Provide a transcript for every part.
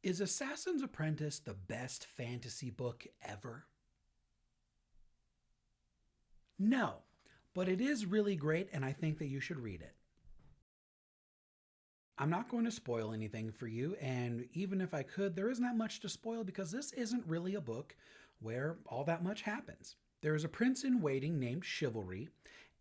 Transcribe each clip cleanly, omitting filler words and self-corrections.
Is Assassin's Apprentice the best fantasy book ever? No, but it is really great and I think that you should read it. I'm not going to spoil anything for you, and even if I could, there isn't that much to spoil because this isn't really a book where all that much happens. There is a prince in waiting named Chivalry,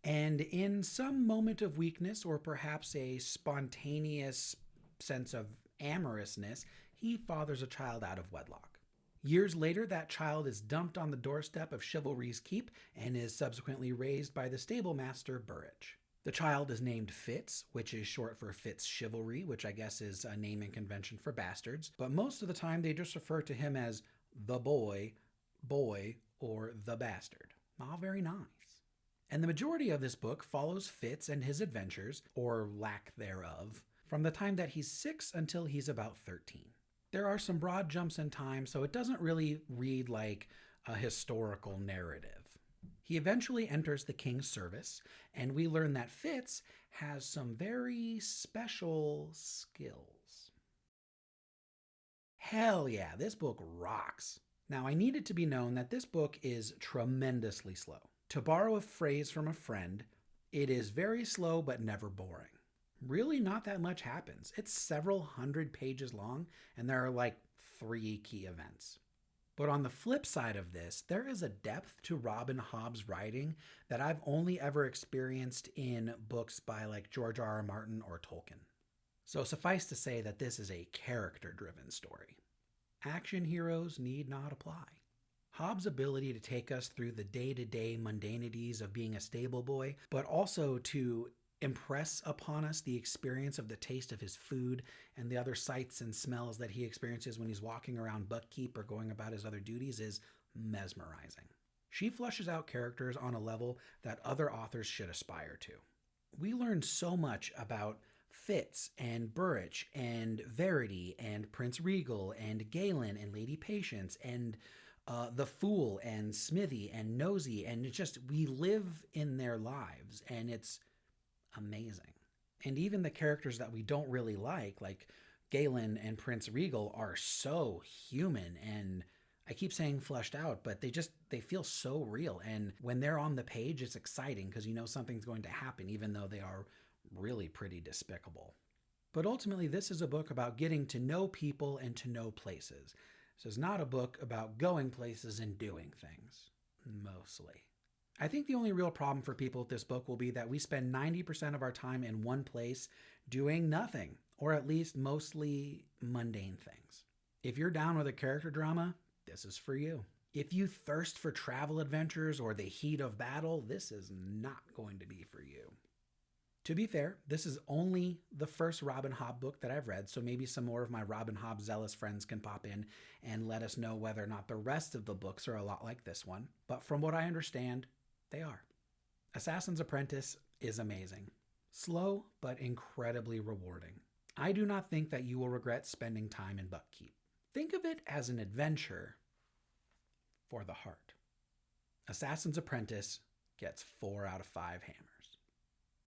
and in some moment of weakness or perhaps a spontaneous sense of amorousness, he fathers a child out of wedlock. Years later, that child is dumped on the doorstep of Chivalry's keep and is subsequently raised by the stable master Burrich. The child is named Fitz, which is short for Fitz Chivalry, which I guess is a naming convention for bastards, but most of the time they just refer to him as the boy, or the bastard. All very nice. And the majority of this book follows Fitz and his adventures, or lack thereof, from the time that he's 6 until he's about 13. There are some broad jumps in time, so it doesn't really read like a historical narrative. He eventually enters the king's service, and we learn that Fitz has some very special skills. Hell yeah, this book rocks. Now, I need it to be known that this book is tremendously slow. To borrow a phrase from a friend, it is very slow but never boring. Really not that much happens. It's several hundred pages long, and there are like 3 key events. But on the flip side of this, there is a depth to Robin Hobb's writing that I've only ever experienced in books by like George R.R. Martin or Tolkien. So suffice to say that this is a character-driven story. Action heroes need not apply. Hobb's ability to take us through the day-to-day mundanities of being a stable boy, but also to impress upon us the experience of the taste of his food and the other sights and smells that he experiences when he's walking around Buckkeep or going about his other duties is mesmerizing. She fleshes out characters on a level that other authors should aspire to. We learn so much about Fitz and Burrich and Verity and Prince Regal and Galen and Lady Patience and the Fool and Smithy and Nosy, and it's just, we live in their lives and it's amazing. And even the characters that we don't really like Galen and Prince Regal, are so human, and I keep saying fleshed out, but they feel so real. And when they're on the page, it's exciting because you know something's going to happen, even though they are really pretty despicable. But ultimately, this is a book about getting to know people and to know places. This is not a book about going places and doing things, mostly. I think the only real problem for people with this book will be that we spend 90% of our time in one place doing nothing, or at least mostly mundane things. If you're down with a character drama, this is for you. If you thirst for travel adventures or the heat of battle, this is not going to be for you. To be fair, this is only the first Robin Hobb book that I've read, so maybe some more of my Robin Hobb zealous friends can pop in and let us know whether or not the rest of the books are a lot like this one. But from what I understand, they are. Assassin's Apprentice is amazing. Slow, but incredibly rewarding. I do not think that you will regret spending time in Buckkeep. Think of it as an adventure for the heart. Assassin's Apprentice gets 4 out of 5 hammers.